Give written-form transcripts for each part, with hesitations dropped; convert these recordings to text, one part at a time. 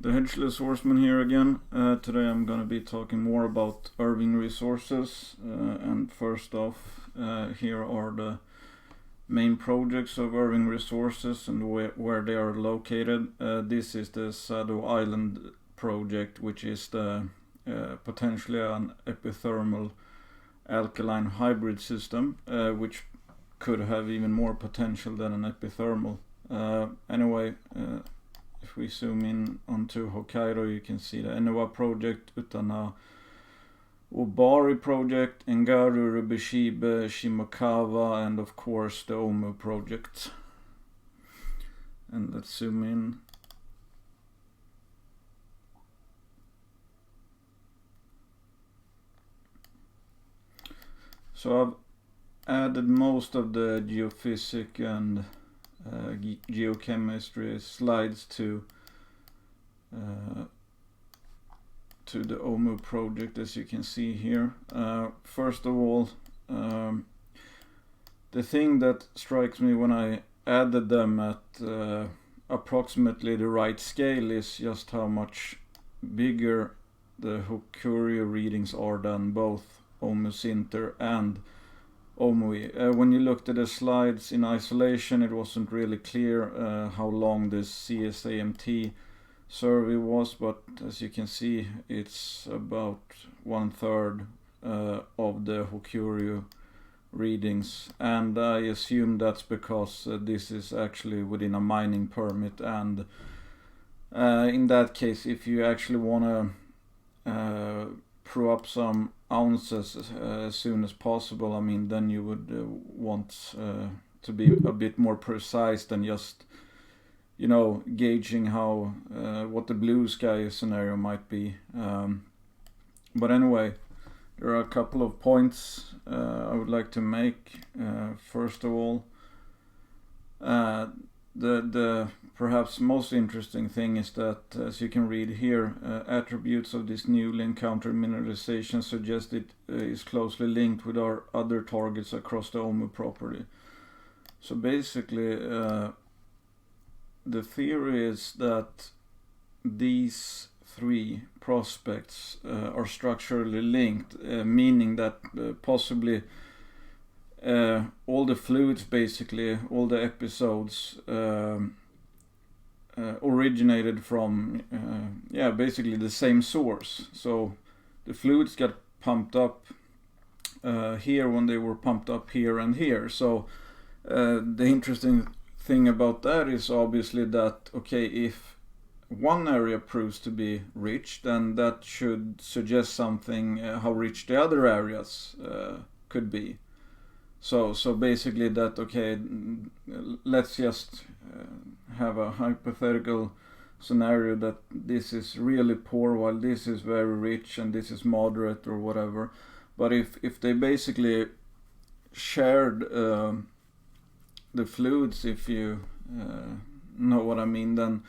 The Hedgeless Horseman here again. Today I'm going to be talking more about Irving Resources. And first off, here are the main projects of Irving Resources and where they are located. This is the Sado Island project, which is the potentially an epithermal alkaline hybrid system, which could have even more potential than an epithermal. Anyway, if we zoom in onto Hokkaido, you can see the Enowa project, Utana Obari project, Engaru, Rubishibe, Shimokawa, and of course the Omu project. And let's zoom in. So I've added most of the geophysics and geochemistry slides to the Omu project, as you can see here. First of all, the thing that strikes me when I added them at approximately the right scale is just how much bigger the Hokkaido readings are than both Omu Sinter and Omui. When you looked at the slides in isolation, it wasn't really clear how long this CSAMT survey was, but as you can see, it's about 1/3 of the Hokkaido readings, and I assume that's because this is actually within a mining permit, and in that case, if you actually want to prove up some ounces as soon as possible, I mean, then you would want to be a bit more precise than just, gauging how what the blue sky scenario might be. But anyway, there are a couple of points I would like to make. First of all, the perhaps most interesting thing is that, as you can read here, attributes of this newly encountered mineralization suggest it is closely linked with our other targets across the Omu property. So basically, the theory is that these three prospects are structurally linked, meaning that possibly all the fluids, basically all the episodes, originated from basically the same source. So the fluids got pumped up here when they were pumped up here and here. So the interesting thing about that is obviously that, okay, if one area proves to be rich, then that should suggest something how rich the other areas could be. So basically that, okay, let's just have a hypothetical scenario that this is really poor while this is very rich and this is moderate or whatever. But if they basically shared the fluids, if you know what I mean, then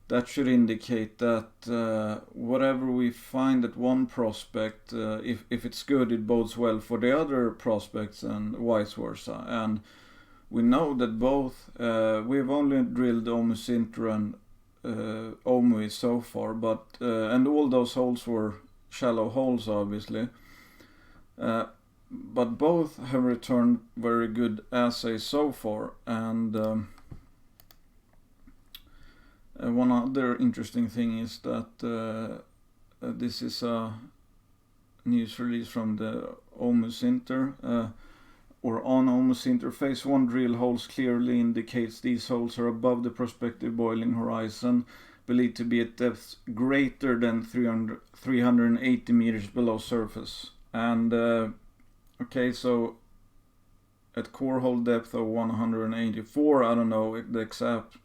that should indicate that whatever we find at one prospect, if it's good, it bodes well for the other prospects and vice versa. And we know that both, we've only drilled Omu Sinter and Omui so far, but and all those holes were shallow holes, obviously. But both have returned very good assays so far, and one other interesting thing is that this is a news release from the Omu Sinter, or on Omu Sinter. Phase 1 drill holes clearly indicates these holes are above the prospective boiling horizon, believed to be at depths greater than 380 meters below surface. And okay, so at core hole depth of 184, I don't know the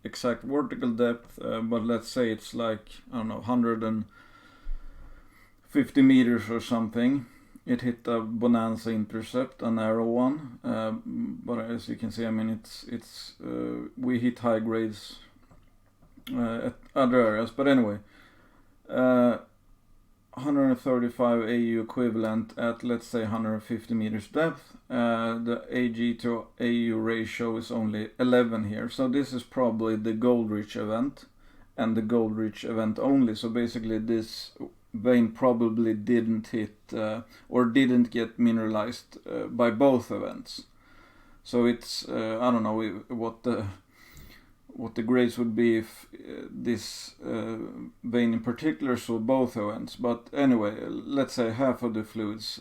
exact vertical depth, but let's say it's like, I don't know, 150 meters or something. It hit a bonanza intercept, a narrow one, but as you can see, I mean, it's we hit high grades at other areas. But anyway, 135 AU equivalent at, let's say, 150 meters depth. The AG to AU ratio is only 11 here, so this is probably the gold rich event. and the Goldrich event only. So basically this vein probably didn't hit or didn't get mineralized by both events. So it's I don't know what the grades would be if this vein in particular saw both events. But anyway, let's say half of the fluids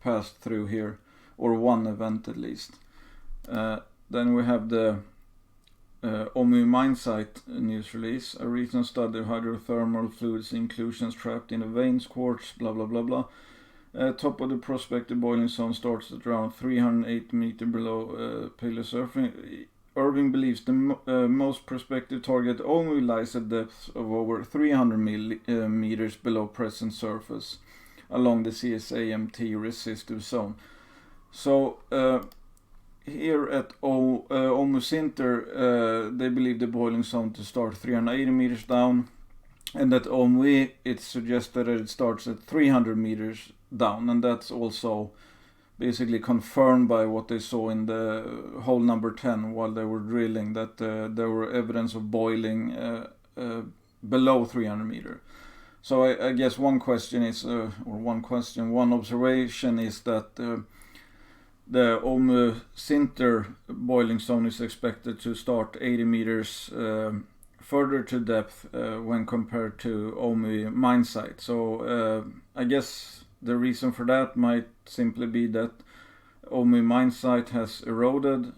passed through here, or one event at least. Then we have the Omui Mine Site news release. A recent study of hydrothermal fluids inclusions trapped in the veins, quartz, blah blah blah blah. Top of the prospective boiling zone starts at around 308 meters below paleosurface. Irving believes the most prospective target only lies at depths of over 300 meters below present surface along the CSAMT resistive zone. So here at Omu Center, they believe the boiling zone to start 380 meters down, and at Omui it's suggested that it starts at 300 meters down, and that's also basically confirmed by what they saw in the hole number 10 while they were drilling, that there were evidence of boiling below 300 meters. So I guess one observation is that the Omu Center boiling zone is expected to start 80 meters further to depth when compared to Omui Mine Site. So I guess the reason for that might simply be that Omui Mine Site has eroded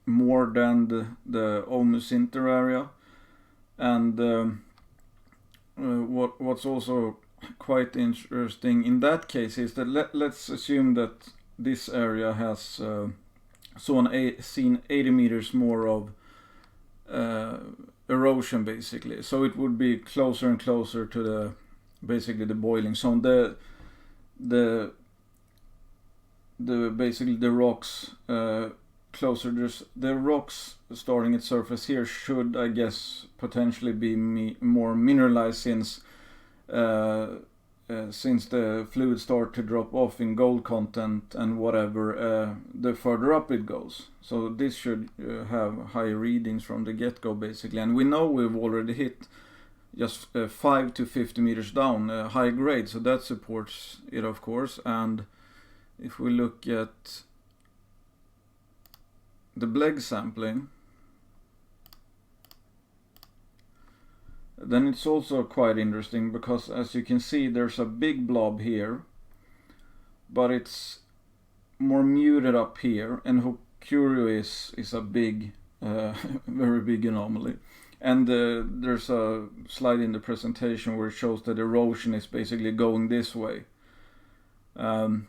more than the Omu Center area. And what's also quite interesting in that case is that let's assume that this area has seen 80 meters more of erosion, basically. So it would be closer and closer to basically the boiling zone. The basically the rocks closer. The rocks starting at surface here should, I guess, potentially be more mineralized since the fluids start to drop off in gold content and whatever, the further up it goes. So this should have higher readings from the get-go, basically. And we know we've already hit just 5 to 50 meters down high grade, so that supports it, of course. And if we look at the Bleg sampling, then it's also quite interesting, because as you can see there's a big blob here, but it's more muted up here, and Hokurio is a big very big anomaly. And there's a slide in the presentation where it shows that erosion is basically going this way, and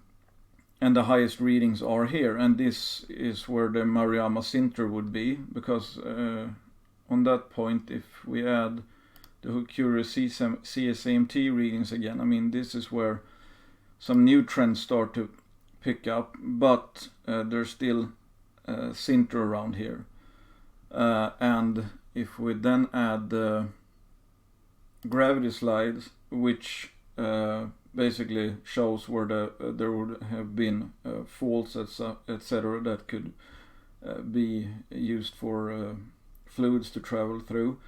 the highest readings are here, and this is where the Mariama Sinter would be, because on that point, if we add the Hokurio CSAMT readings again, I mean, this is where some new trends start to pick up, but there's still Sinter around here. And if we then add the gravity slides, which basically shows where there would have been faults, etc., that could be used for fluids to travel through.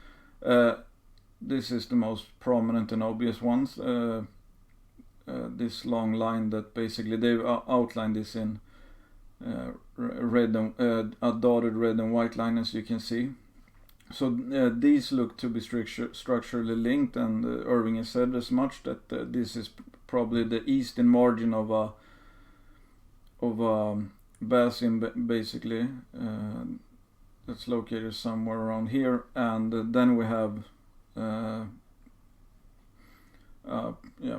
This is the most prominent and obvious ones. This long line that basically they've outlined this in red and a dotted red and white line, as you can see. So these look to be structurally linked, and Irving has said as much, that this is probably the eastern margin of a basin, basically, that's located somewhere around here. And then we have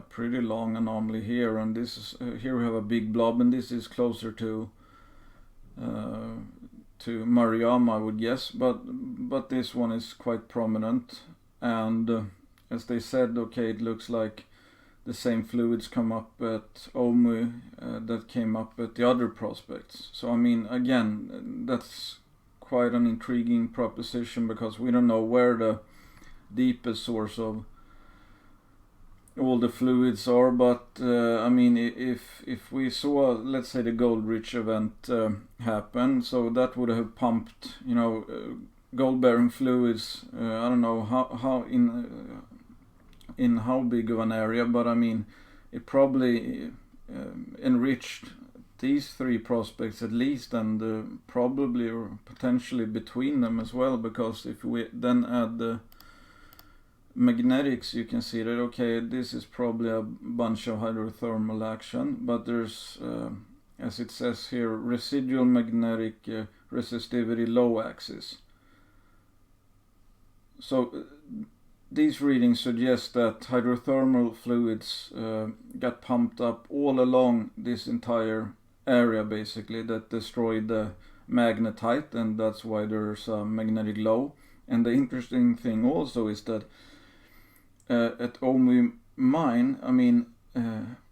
pretty long anomaly here, and this is here we have a big blob, and this is closer to Mariama, I would guess, but this one is quite prominent. And as they said, okay, it looks like the same fluids come up at Omu that came up at the other prospects. So I mean, again, that's quite an intriguing proposition, because we don't know where the deepest source of all the fluids are. But I mean, if we saw, let's say, the Goldrich event happen, so that would have pumped, gold-bearing fluids. I don't know how in how big of an area, but I mean it probably enriched these 3 prospects at least, and probably or potentially between them as well, because if we then add the magnetics, you can see that okay, this is probably a bunch of hydrothermal action, but there's as it says here, residual magnetic resistivity low axis. So these readings suggest that hydrothermal fluids got pumped up all along this entire area, basically, that destroyed the magnetite, and that's why there's a magnetic low. And the interesting thing also is that at Omui Mine, I mean,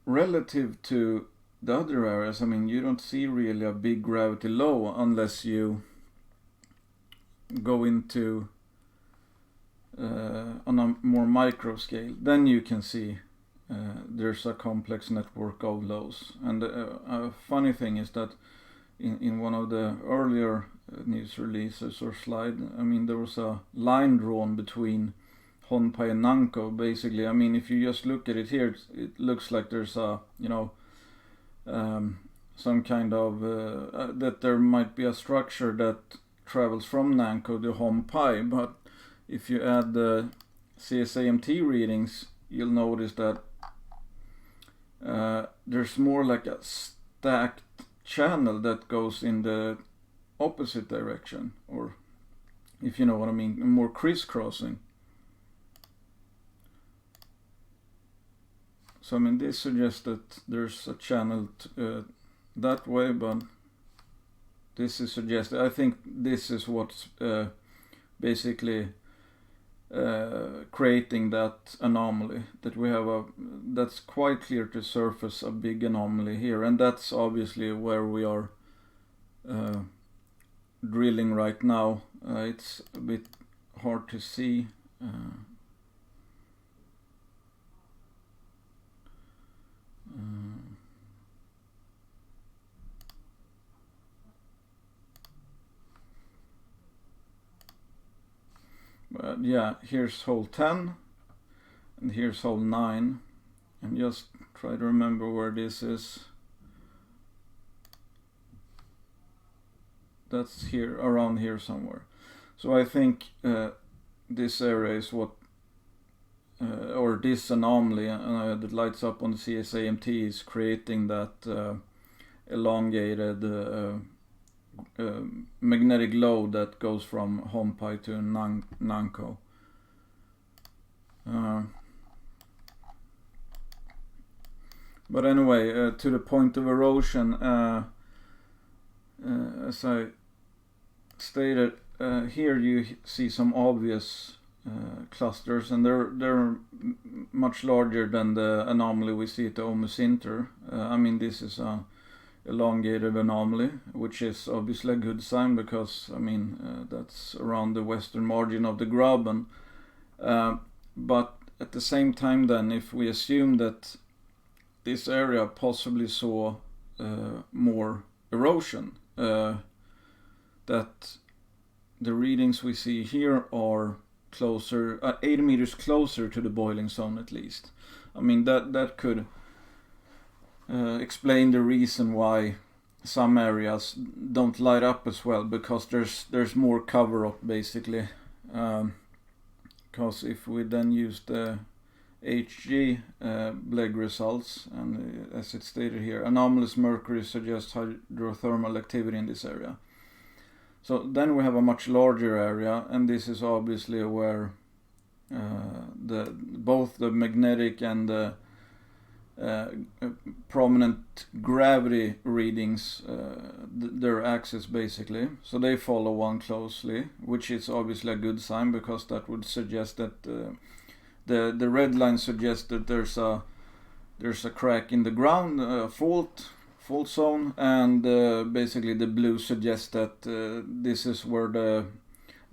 relative to the other areas, I mean, you don't see really a big gravity low unless you go into on a more micro scale. Then you can see there's a complex network of lows. And a funny thing is that in one of the earlier news releases or slide, I mean, there was a line drawn between Honpai and Nanko, basically. I mean, if you just look at it here, it looks like there's a, you know, some kind of that there might be a structure that travels from Nanko to Honpai, but if you add the CSAMT readings, you'll notice that there's more like a stacked channel that goes in the opposite direction, or if you know what I mean, more crisscrossing. So I mean, this suggests that there's a channel that way, but this is suggested. I think this is what's basically creating that anomaly, that we have that's quite clear to surface a big anomaly here, and that's obviously where we are drilling right now. It's a bit hard to see. But yeah, here's hole 10 and here's hole 9, and just try to remember where this is. That's here, around here somewhere. So I think this area is what or this anomaly that lights up on the CSAMT is creating that elongated magnetic low that goes from Honpai to Nanko. But anyway, to the point of erosion, as I stated, here you see some obvious clusters, and they're much larger than the anomaly we see at the Omu Sinter. I mean, this is a elongated anomaly, which is obviously a good sign, because I mean that's around the western margin of the Graben. But at the same time, then, if we assume that this area possibly saw more erosion, that the readings we see here are closer, 80 meters closer to the boiling zone at least. I mean, that could explain the reason why some areas don't light up as well, because there's more cover up, basically. Because if we then use the HG Blake results, and as it's stated here, anomalous mercury suggests hydrothermal activity in this area. So then we have a much larger area, and this is obviously where both the magnetic and the prominent gravity readings, their axis, basically. So they follow one closely, which is obviously a good sign, because that would suggest that the red line suggests that there's a crack in the ground, fault zone, and basically the blue suggests that this is where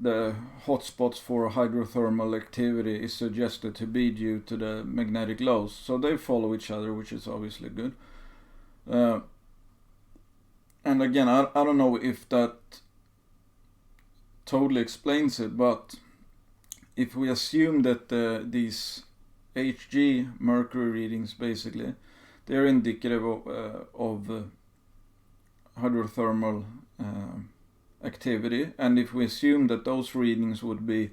the hotspots for hydrothermal activity is suggested to be due to the magnetic lows. So they follow each other, which is obviously good. And again, I don't know if that totally explains it, but if we assume that these Hg mercury readings, basically, they're indicative of hydrothermal activity, and if we assume that those readings would be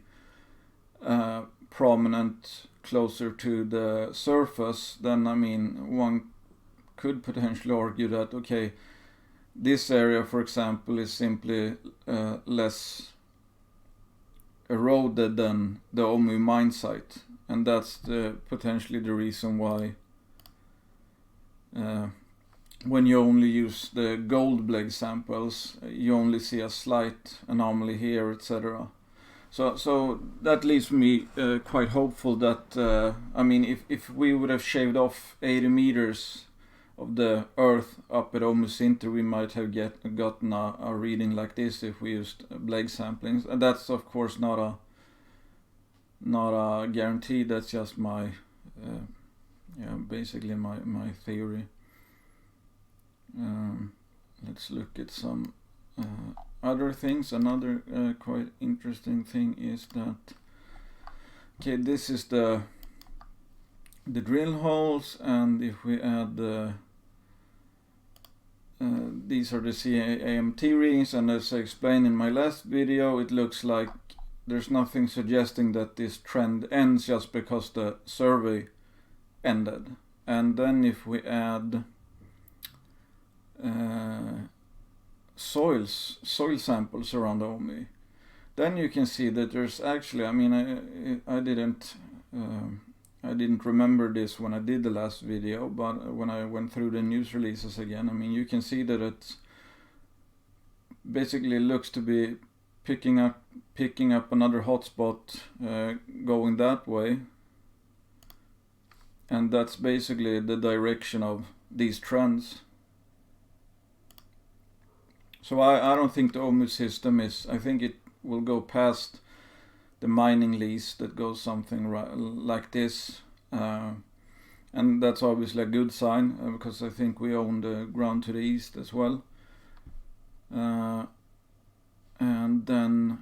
prominent closer to the surface, then I mean one could potentially argue that, okay, this area, for example, is simply less eroded than the Omui Mine Site, and that's potentially the reason why when you only use the gold blade samples, you only see a slight anomaly here, etc. So that leaves me quite hopeful that, I mean, if we would have shaved off 80 meters of the earth up at Omu Sinter, we might have gotten a reading like this if we used blade samplings. And that's of course not a guarantee. That's just my basically my theory. Let's look at some other things. Another quite interesting thing is that, okay, this is the drill holes, and if we add these are the CAMT readings, and as I explained in my last video, it looks like there's nothing suggesting that this trend ends just because the survey ended. And then if we add soil samples around Omu, then you can see that there's actually, I mean, I didn't remember this when I did the last video, but when I went through the news releases again, I mean, you can see that it basically looks to be picking up another hotspot going that way, and that's basically the direction of these trends. So I don't think the Omu system is, I think it will go past the mining lease that goes something like this, and that's obviously a good sign because I think we own the ground to the east as well. And then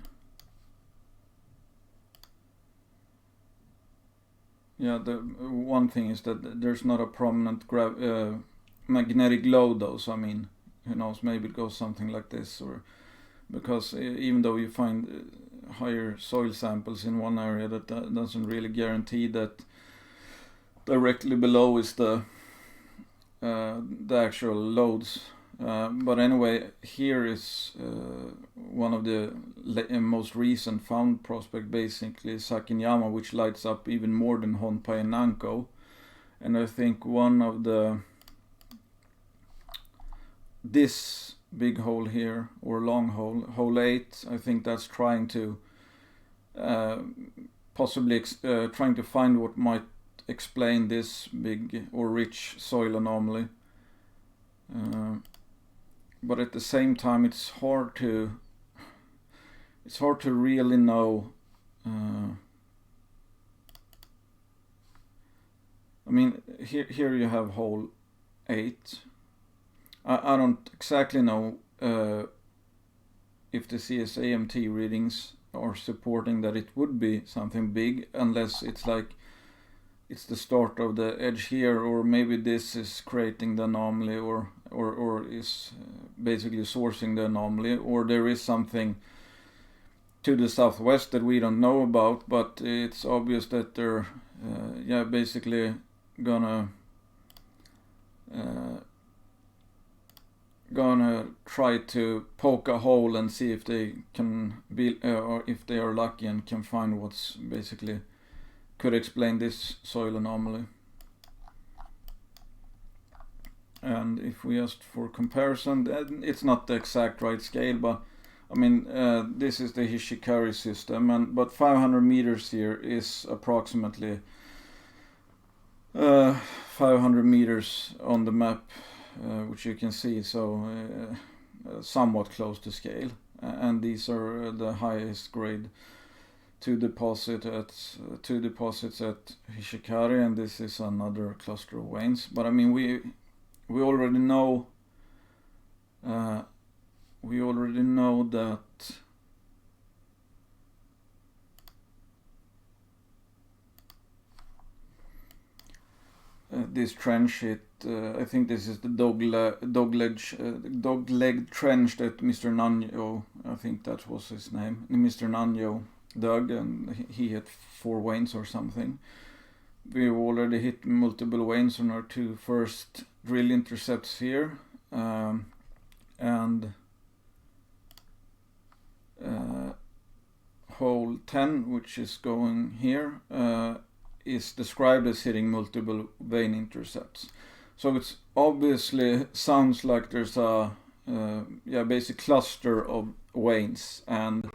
the one thing is that there's not a prominent magnetic load though, so I mean, who knows, maybe it goes something like this, or because even though you find higher soil samples in one area, that doesn't really guarantee that directly below is the actual loads. But anyway, here is one of the most recent found prospect, basically Sakinyama, which lights up even more than Honpai and Nanko. And I think one of this big hole here, or long hole, hole 8, I think that's trying to possibly trying to find what might explain this big or rich soil anomaly. But at the same time, it's hard to really know. I mean, here you have hole 8. I don't exactly know if the CSAMT readings are supporting that it would be something big, unless it's like it's the start of the edge here, or maybe this is creating the anomaly, or is basically sourcing the anomaly, or there is something to the southwest that we don't know about, but it's obvious that they're basically gonna try to poke a hole and see if they can be, or if they are lucky and can find what's basically could explain this soil anomaly. And if we just for comparison, it's not the exact right scale, but I mean this is the Hishikari system, but 500 meters here is approximately 500 meters on the map, which you can see, so somewhat close to scale, and these are the highest grade two deposits at Hishikari, and this is another cluster of veins. But I mean, we already know that this trench, I think this is the dog-leg trench that Mr. Nanyo, I think that was his name, Mr. Nanyo dug, and he hit 4 veins or something. We've already hit multiple veins on our 2 first drill intercepts here, and hole 10, which is going here, is described as hitting multiple vein intercepts. So it's obviously sounds like there's a basic cluster of veins, and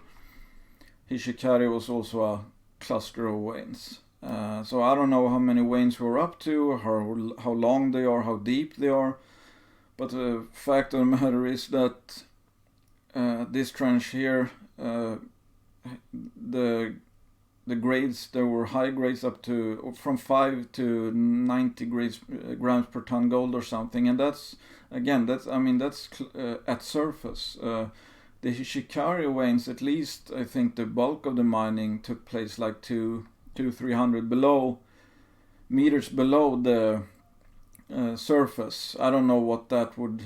Hishikari was also a cluster of veins. So I don't know how many veins we're up to, how long they are, how deep they are, but the fact of the matter is that this trench here, the grades, there were high grades up to from 5 to 90 grams per ton gold or something, and that's at surface. The Hishikari veins, at least I think the bulk of the mining took place like 200-300 meters below the surface. I don't know what that would,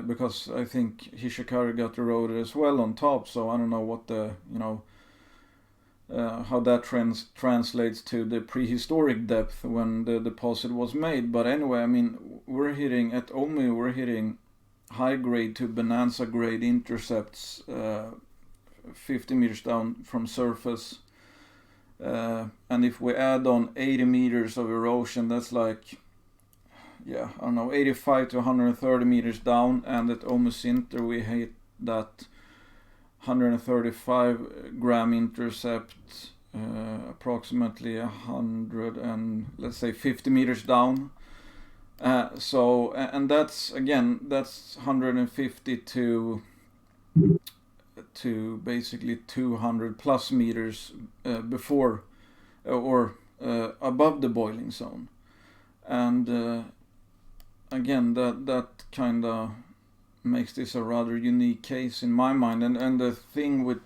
because I think Hishikari got eroded as well on top, so I don't know what the, how that translates to the prehistoric depth when the deposit was made. But anyway, I mean, we're hitting high grade to bonanza grade intercepts 50 meters down from surface. And if we add on 80 meters of erosion, that's like, 85 to 130 meters down, and at Omu Sinter we hit that 135 gram intercept, approximately 100 and let's say 50 meters down. So that's 150 to basically 200 plus meters before or above the boiling zone, and again that kind of makes this a rather unique case in my mind. And the thing with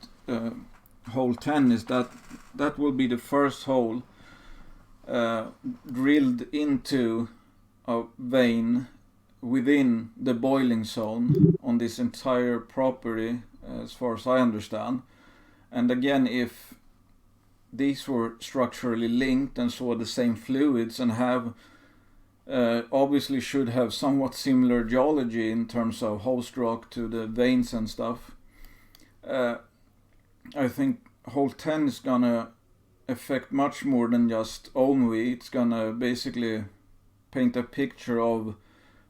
hole 10 is that will be the first hole drilled into a vein within the boiling zone on this entire property, as far as I understand. And again, if these were structurally linked and saw the same fluids and have obviously should have somewhat similar geology in terms of host rock to the veins and stuff, I think hole 10 is gonna affect much more than just Omui. It's gonna basically paint a picture of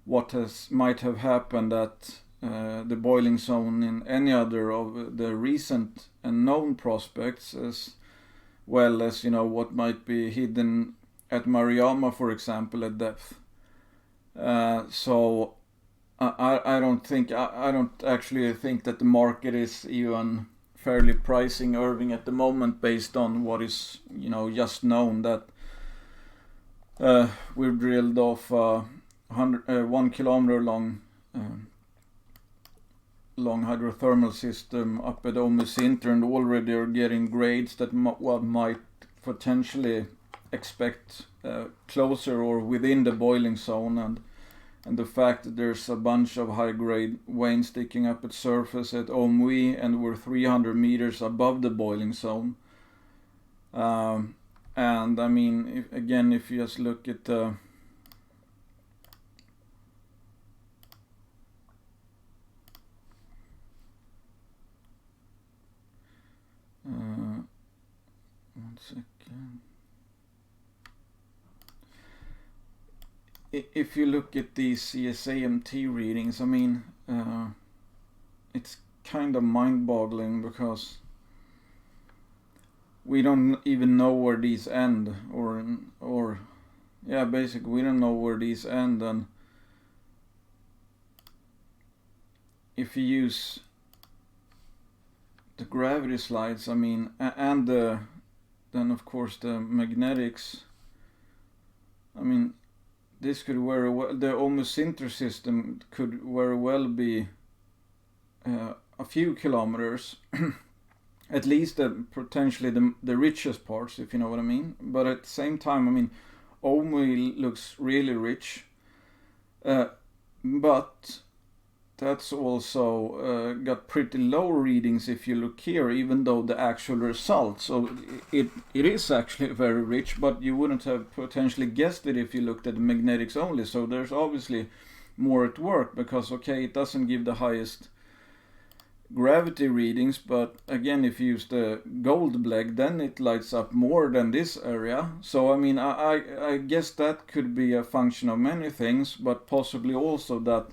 what might have happened at the boiling zone in any other of the recent and known prospects, as well as what might be hidden at Mariama, for example, at depth. So I don't actually think that the market is even fairly pricing Irving at the moment based on what is just known, that we've drilled off 1 kilometer long hydrothermal system up at Omu Sinter, and already are getting grades that one might potentially expect closer or within the boiling zone, and the fact that there's a bunch of high grade veins sticking up at surface at Omui, and we're 300 meters above the boiling zone. And I mean, if you just look at one second. If you look at these CSAMT readings, I mean, it's kind of mind-boggling, because we don't even know where these end, basically we don't know where these end. And if you use the gravity slides, I mean, and then of course the magnetics, I mean, this could very well, the Omu Sinter system could very well be a few kilometers, at least potentially the richest parts, if you know what I mean. But at the same time, I mean, Omui looks really rich, but that's also got pretty low readings if you look here, even though the actual result. So it is actually very rich, but you wouldn't have potentially guessed it if you looked at the magnetics only. So there's obviously more at work, because okay, it doesn't give the highest gravity readings, but again, if you use the gold bleg, then it lights up more than this area. So I mean, I guess that could be a function of many things, but possibly also that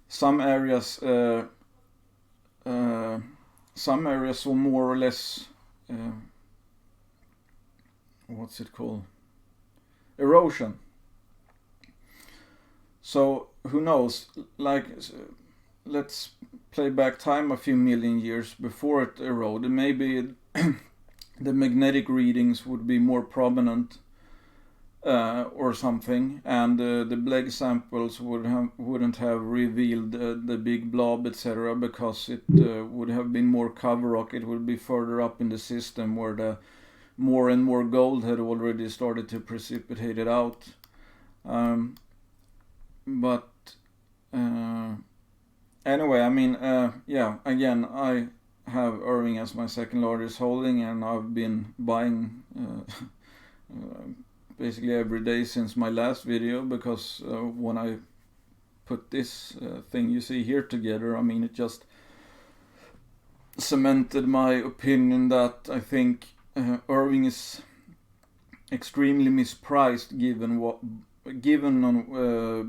some areas were more or less what's it called, erosion. So who knows, like, let's play back time a few million years before it eroded. Maybe the magnetic readings would be more prominent or something, and the Bleg samples wouldn't have revealed the big blob, etc., because it would have been more cover rock. It would be further up in the system where the more and more gold had already started to precipitate it out. But anyway, I mean, yeah, again, I have Irving as my second largest holding, and I've been buying basically every day since my last video, because when I put this thing you see here together, I mean, it just cemented my opinion that I think Irving is extremely mispriced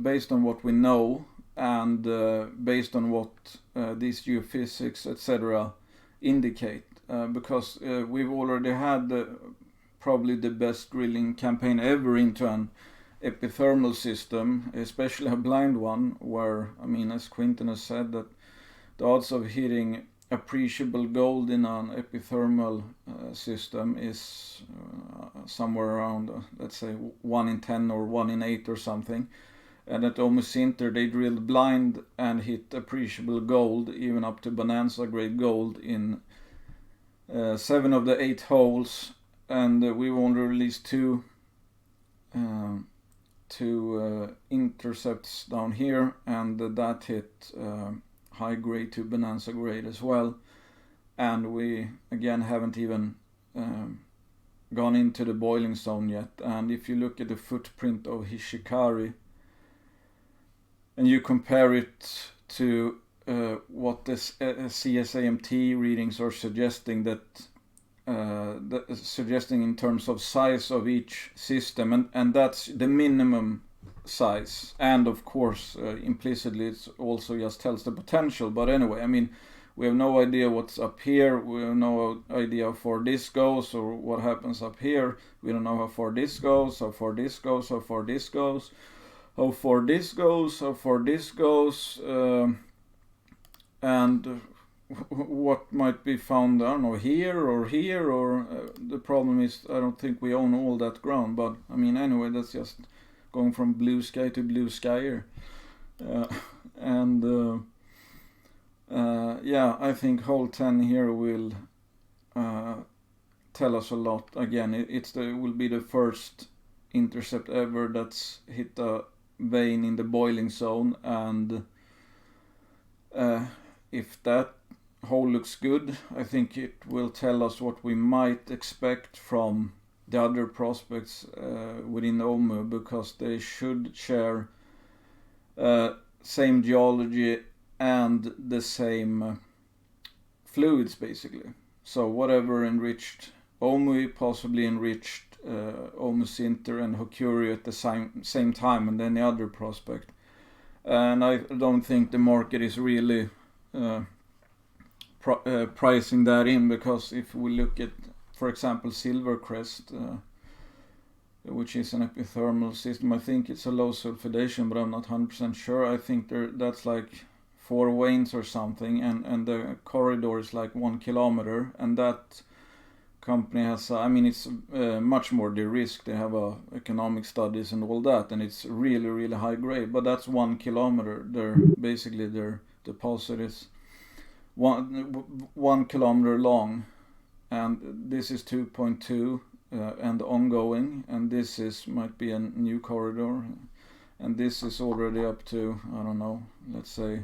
based on what we know, and based on what these geophysics, etc., indicate, because we've already had probably the best drilling campaign ever into an epithermal system, especially a blind one, where, I mean, as Quinton has said, that the odds of hitting appreciable gold in an epithermal system is somewhere around, let's say, 1 in 10 or 1 in 8 or something. And at Omu Sinter, they drilled blind and hit appreciable gold, even up to bonanza grade gold, in 7 of the 8 holes. And we've only released two intercepts down here, and that hit high grade to bonanza grade as well. And we again haven't even gone into the boiling zone yet. And if you look at the footprint of Hishikari and you compare it to what the CSAMT readings are suggesting, suggesting in terms of size of each system, and that's the minimum size, and of course implicitly it also just tells the potential. But anyway, I mean, we have no idea what's up here, we have no idea how far this goes or what happens up here. We don't know how far this goes, how far this goes, how far this goes, how far this goes, how far this goes, and what might be found, I don't know, here, or the problem is I don't think we own all that ground. But I mean, anyway, that's just going from blue sky to blue sky here. Yeah, I think hole 10 here will tell us a lot. Again, it will be the first intercept ever that's hit a vein in the boiling zone, and if that hole looks good, I think it will tell us what we might expect from the other prospects within Omu, because they should share same geology and the same fluids, basically. So whatever enriched Omui possibly enriched Omu Sinter and Hokuri at the same time, and then the other prospect. And I don't think the market is really pricing that in, because if we look at, for example, Silvercrest, which is an epithermal system, I think it's a low sulfidation, but I'm not 100% sure. I think that's like 4 veins or something, and the corridor is like 1 kilometer, and that company has, I mean, it's much more de-risked. They have economic studies and all that, and it's really, really high grade, but that's 1 kilometer. Basically their deposit is 1 kilometer long, and this is 2.2, and ongoing, and this might be a new corridor, and this is already up to, I don't know, let's say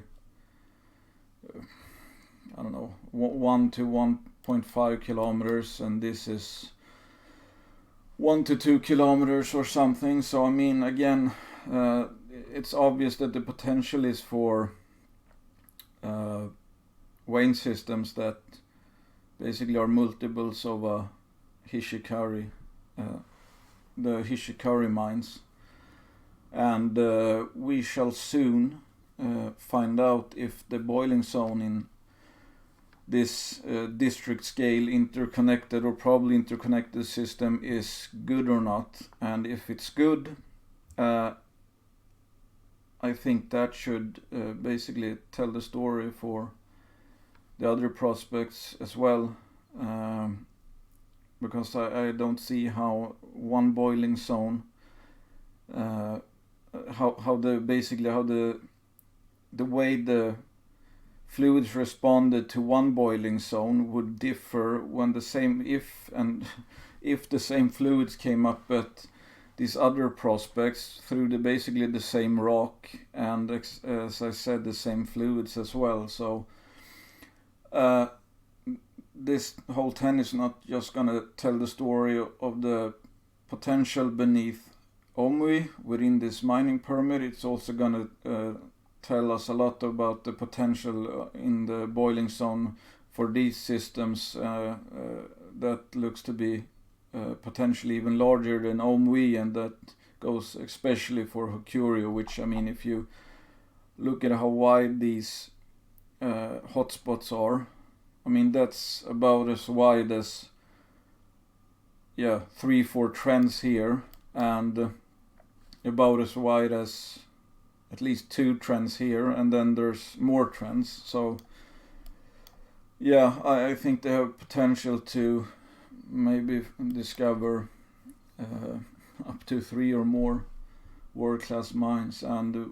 1 to 1.5 kilometers, and this is 1 to 2 kilometers or something. So I mean, again, it's obvious that the potential is for vein systems that basically are multiples of a Hishikari, the Hishikari mines, and we shall soon find out if the boiling zone in this district scale interconnected or probably interconnected system is good or not. And if it's good, I think that should basically tell the story for the other prospects as well, because I don't see how one boiling zone, how the way the fluids responded to one boiling zone would differ when if the same fluids came up at these other prospects through basically the same rock, and as I said, the same fluids as well. So this whole 10 is not just gonna tell the story of the potential beneath Omui within this mining permit. It's also gonna tell us a lot about the potential in the boiling zone for these systems that looks to be potentially even larger than Omui, and that goes especially for Hokurio, which, I mean, if you look at how wide these hotspots are, I mean, that's about as wide as 3-4 trends here, and about as wide as at least 2 trends here, and then there's more trends. So yeah, I think they have potential to maybe discover up to 3 or more world-class mines, and the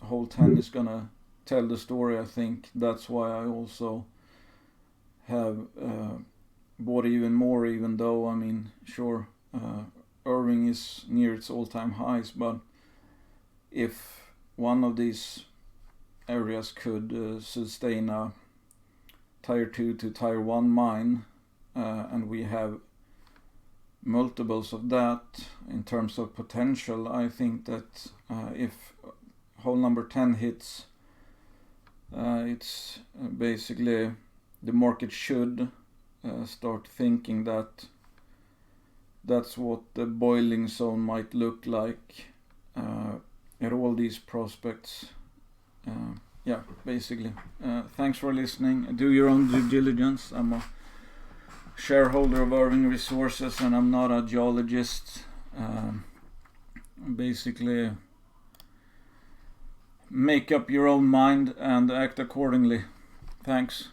whole 10 is gonna tell the story. I think that's why I also have bought even more, even though, I mean, sure, Irving is near its all-time highs, but if one of these areas could sustain a tier 2 to tier 1 mine, and we have multiples of that in terms of potential, I think that if hole number 10 hits, it's basically the market should start thinking that that's what the boiling zone might look like at all these prospects. Basically. Thanks for listening. Do your own due diligence. I'm a shareholder of Irving Resources, and I'm not a geologist. Basically, make up your own mind and act accordingly. Thanks.